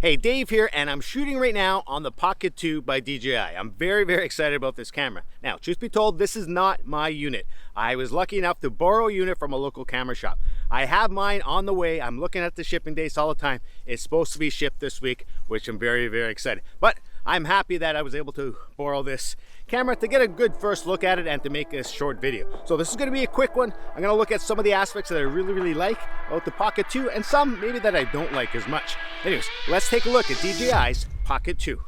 Hey, Dave here, and I'm shooting right now on the Pocket 2 by DJI. I'm very excited about this camera. Now, truth be told, this is not my unit. I was lucky enough to borrow a unit from a local camera shop. I have mine on the way. I'm looking at the shipping dates all the time. It's supposed to be shipped this week, which I'm very excited. But I'm happy that I was able to borrow this camera to get a good first look at it and to make this short video. So this is going to be a quick one. I'm going to look at some of the aspects that I really like about the Pocket 2 and some maybe that I don't like as much. Anyways, let's take a look at DJI's Pocket 2.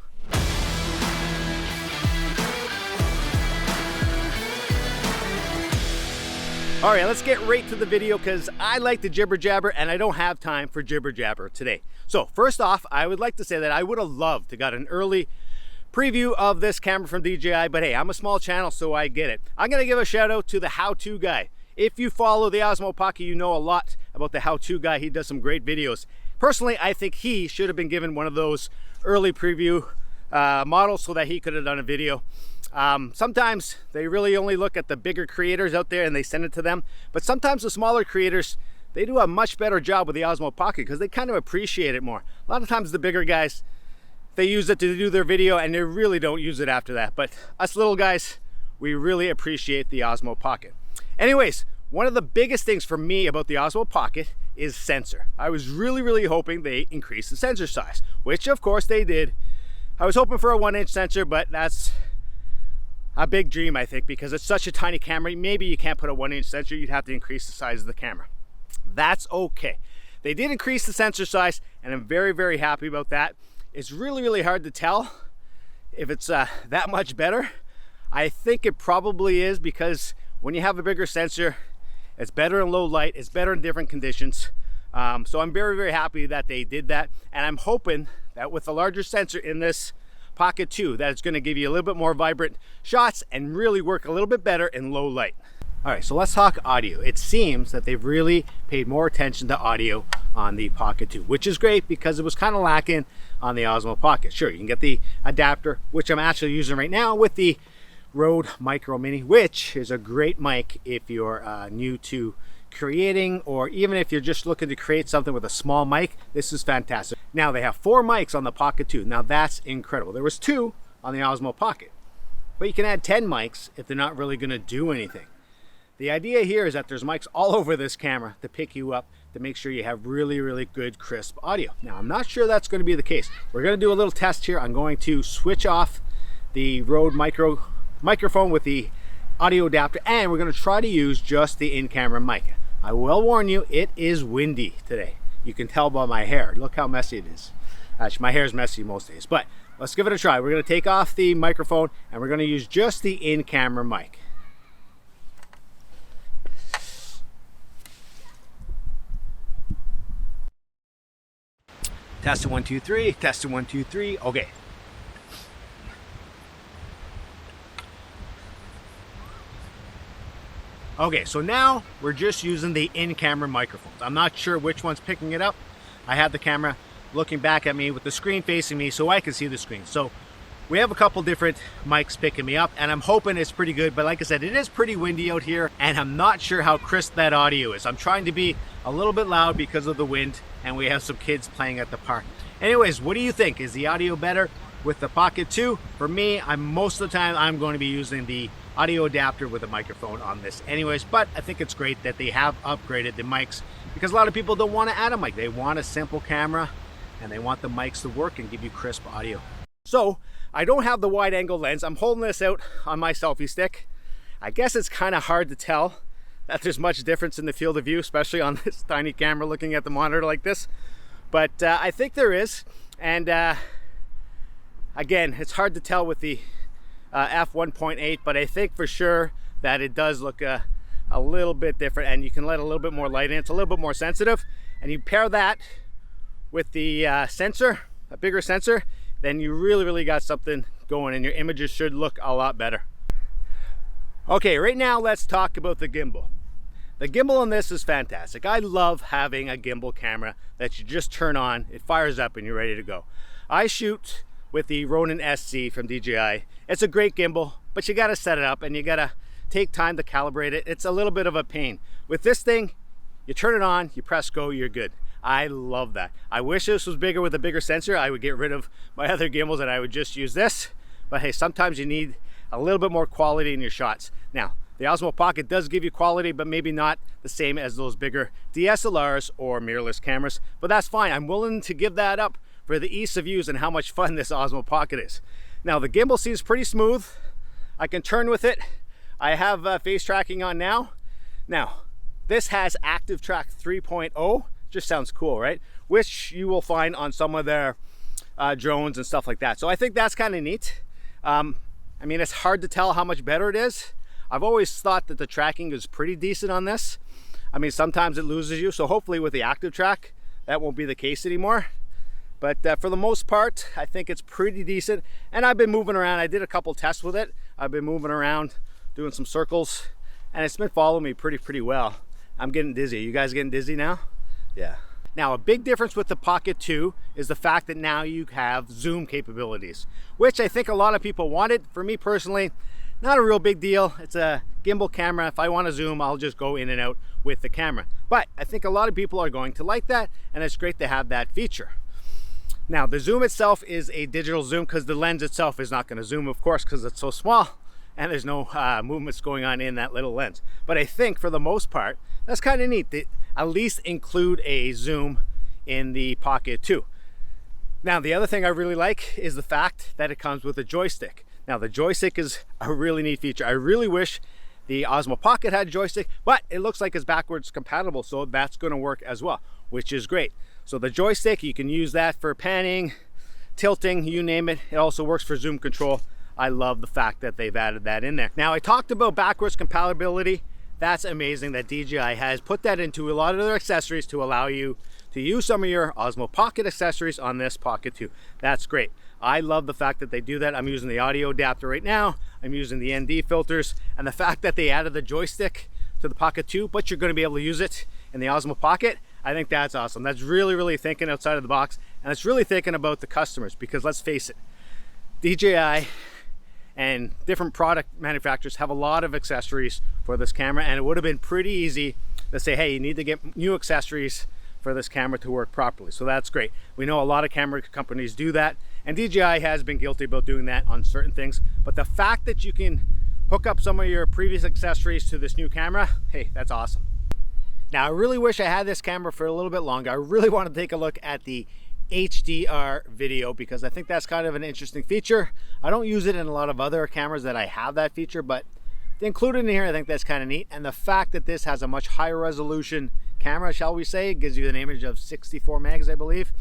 All right, let's get right to the video because I like to jibber jabber and I don't have time for jibber jabber today. So first off, I would like to say that I would have loved to got an early preview of this camera from DJI, but hey, I'm a small channel, so I get it. I'm gonna give a shout out to the how-to guy. If you follow the Osmo Pocket, you know a lot about the how-to guy. He does some great videos. Personally, I think he should have been given one of those early preview models so that he could have done a video. Sometimes they really only look at the bigger creators out there and they send it to them, but sometimes the smaller creators, they do a much better job with the Osmo Pocket because they kind of appreciate it more. A lot of times the bigger guys, they use it to do their video and they really don't use it after that. But us little guys, we really appreciate the Osmo Pocket. Anyways, one of the biggest things for me about the Osmo Pocket is sensor. I was really hoping they increased the sensor size, which of course they did. I was hoping for a 1-inch sensor, but that's a big dream, I think, because it's such a tiny camera. Maybe you can't put a 1-inch sensor, you'd have to increase the size of the camera. That's okay. They did increase the sensor size and I'm very happy about that. It's really hard to tell if it's that much better. I think it probably is because when you have a bigger sensor, it's better in low light, it's better in different conditions. So I'm very happy that they did that. And I'm hoping that with a larger sensor in this Pocket 2, that it's gonna give you a little bit more vibrant shots and really work a little bit better in low light. All right, so let's talk audio. It seems that they've really paid more attention to audio on the Pocket 2, which is great because it was kind of lacking on the Osmo Pocket. Sure, you can get the adapter, which I'm actually using right now with the Rode Micro Mini, which is a great mic if you're new to creating, or even if you're just looking to create something with a small mic. This is fantastic. Now they have 4 mics on the Pocket 2. Now that's incredible. There was 2 on the Osmo Pocket, but you can add 10 mics if they're not really going to do anything. The idea here is that there's mics all over this camera to pick you up to make sure you have really good crisp audio. Now I'm not sure that's going to be the case. We're going to do a little test here. I'm going to switch off the Rode microphone with the audio adapter and we're going to try to use just the in-camera mic. I will warn you, it is windy today. You can tell by my hair. Look how messy it is. Actually, my hair is messy most days, but let's give it a try. We're going to take off the microphone and we're going to use just the in-camera mic. Testing 1 2 3, testing 1 2 3. Okay. Okay, so now we're just using the in-camera microphones. I'm not sure which one's picking it up. I have the camera looking back at me with the screen facing me so I can see the screen. So we have a couple different mics picking me up and I'm hoping it's pretty good, but like I said, it is pretty windy out here and I'm not sure how crisp that audio is. I'm trying to be a little bit loud because of the wind and we have some kids playing at the park. Anyways, what do you think? Is the audio better with the Pocket 2? For me, most of the time I'm going to be using the audio adapter with a microphone on this anyways, but I think it's great that they have upgraded the mics because a lot of people don't want to add a mic. They want a simple camera and they want the mics to work and give you crisp audio. So I don't have the wide angle lens. I'm holding this out on my selfie stick. I guess it's kind of hard to tell that there's much difference in the field of view, especially on this tiny camera looking at the monitor like this. But I think there is. And again, it's hard to tell with the f1.8, but I think for sure that it does look a little bit different and you can let a little bit more light in. It's a little bit more sensitive. And you pair that with the sensor, a bigger sensor, then you really got something going and your images should look a lot better. Okay, right now let's talk about the gimbal. The gimbal on this is fantastic. I love having a gimbal camera that you just turn on, it fires up and you're ready to go. I shoot with the Ronin SC from DJI. It's a great gimbal, but you gotta set it up and you gotta take time to calibrate it. It's a little bit of a pain. With this thing, you turn it on, you press go, you're good. I love that. I wish this was bigger with a bigger sensor. I would get rid of my other gimbals and I would just use this. But hey, sometimes you need a little bit more quality in your shots. Now, the Osmo Pocket does give you quality, but maybe not the same as those bigger DSLRs or mirrorless cameras. But that's fine. I'm willing to give that up for the ease of use and how much fun this Osmo Pocket is. Now, the gimbal seems pretty smooth. I can turn with it. I have face tracking on now. Now, this has Active Track 3.0. Just sounds cool, right? Which you will find on some of their drones and stuff like that. So I think that's kind of neat. I mean, it's hard to tell how much better it is. I've always thought that the tracking is pretty decent on this. I mean, sometimes it loses you. So hopefully with the Active Track, that won't be the case anymore. But for the most part, I think it's pretty decent. And I've been moving around. I did a couple tests with it. I've been moving around, doing some circles, and it's been following me pretty well. I'm getting dizzy. You guys getting dizzy now? Yeah. Now, a big difference with the Pocket 2 is the fact that now you have zoom capabilities, which I think a lot of people wanted. For me personally, not a real big deal. It's a gimbal camera. If I want to zoom, I'll just go in and out with the camera. But I think a lot of people are going to like that, and it's great to have that feature. Now, the zoom itself is a digital zoom because the lens itself is not going to zoom, of course, because it's so small and there's no movements going on in that little lens. But I think for the most part, that's kind of neat. They at least include a zoom in the Pocket 2. Now, the other thing I really like is the fact that it comes with a joystick. Now, the joystick is a really neat feature. I really wish the Osmo Pocket had a joystick, but it looks like it's backwards compatible, so that's going to work as well, which is great. So the joystick, you can use that for panning, tilting, you name it. It also works for zoom control. I love the fact that they've added that in there. Now, I talked about backwards compatibility. That's amazing that DJI has put that into a lot of their accessories to allow you to use some of your Osmo Pocket accessories on this Pocket 2. That's great. I love the fact that they do that. I'm using the audio adapter right now. I'm using the ND filters, and the fact that they added the joystick to the Pocket 2, but you're going to be able to use it in the Osmo Pocket. I think that's awesome. That's really thinking outside of the box, and it's really thinking about the customers, because let's face it, DJI and different product manufacturers have a lot of accessories for this camera, and it would have been pretty easy to say, hey, you need to get new accessories for this camera to work properly. So that's great. We know a lot of camera companies do that, and DJI has been guilty about doing that on certain things, but the fact that you can hook up some of your previous accessories to this new camera, hey, that's awesome. Now, I really wish I had this camera for a little bit longer. I really want to take a look at the HDR video, because I think that's kind of an interesting feature. I don't use it in a lot of other cameras that I have that feature, but included in here, I think that's kind of neat. And the fact that this has a much higher resolution camera, shall we say, it gives you an image of 64 megs, I believe.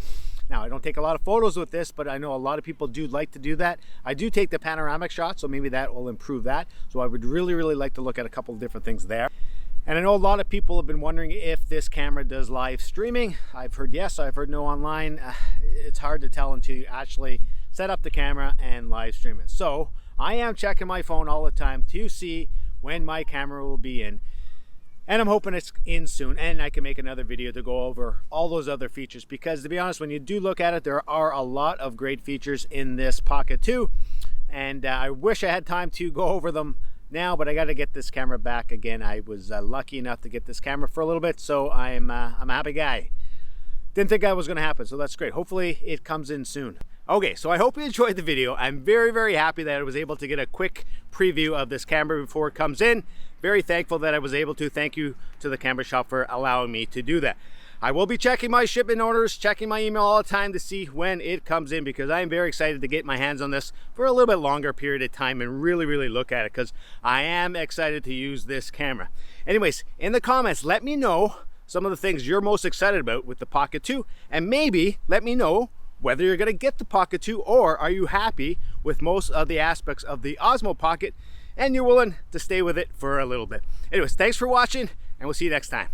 Now, I don't take a lot of photos with this, but I know a lot of people do like to do that. I do take the panoramic shot, so maybe that will improve that. So I would really like to look at a couple of different things there. And I know a lot of people have been wondering if this camera does live streaming. I've heard yes, I've heard no online. It's hard to tell until you actually set up the camera and live stream it. So I am checking my phone all the time to see when my camera will be in. And I'm hoping it's in soon, and I can make another video to go over all those other features, because to be honest, when you do look at it, there are a lot of great features in this Pocket 2. And I wish I had time to go over them now, but I got to get this camera back again. I was lucky enough to get this camera for a little bit, so I'm a happy guy. Didn't think that was going to happen, so that's great. Hopefully it comes in soon. Okay, so I hope you enjoyed the video. I'm very happy that I was able to get a quick preview of this camera before it comes in. Very thankful that I was able to. Thank you to the camera shop for allowing me to do that. I will be checking my shipment orders, checking my email all the time to see when it comes in, because I am very excited to get my hands on this for a little bit longer period of time and really look at it, because I am excited to use this camera. Anyways, in the comments, let me know some of the things you're most excited about with the Pocket 2, and maybe let me know whether you're going to get the Pocket 2, or are you happy with most of the aspects of the Osmo Pocket and you're willing to stay with it for a little bit. Anyways, thanks for watching, and we'll see you next time.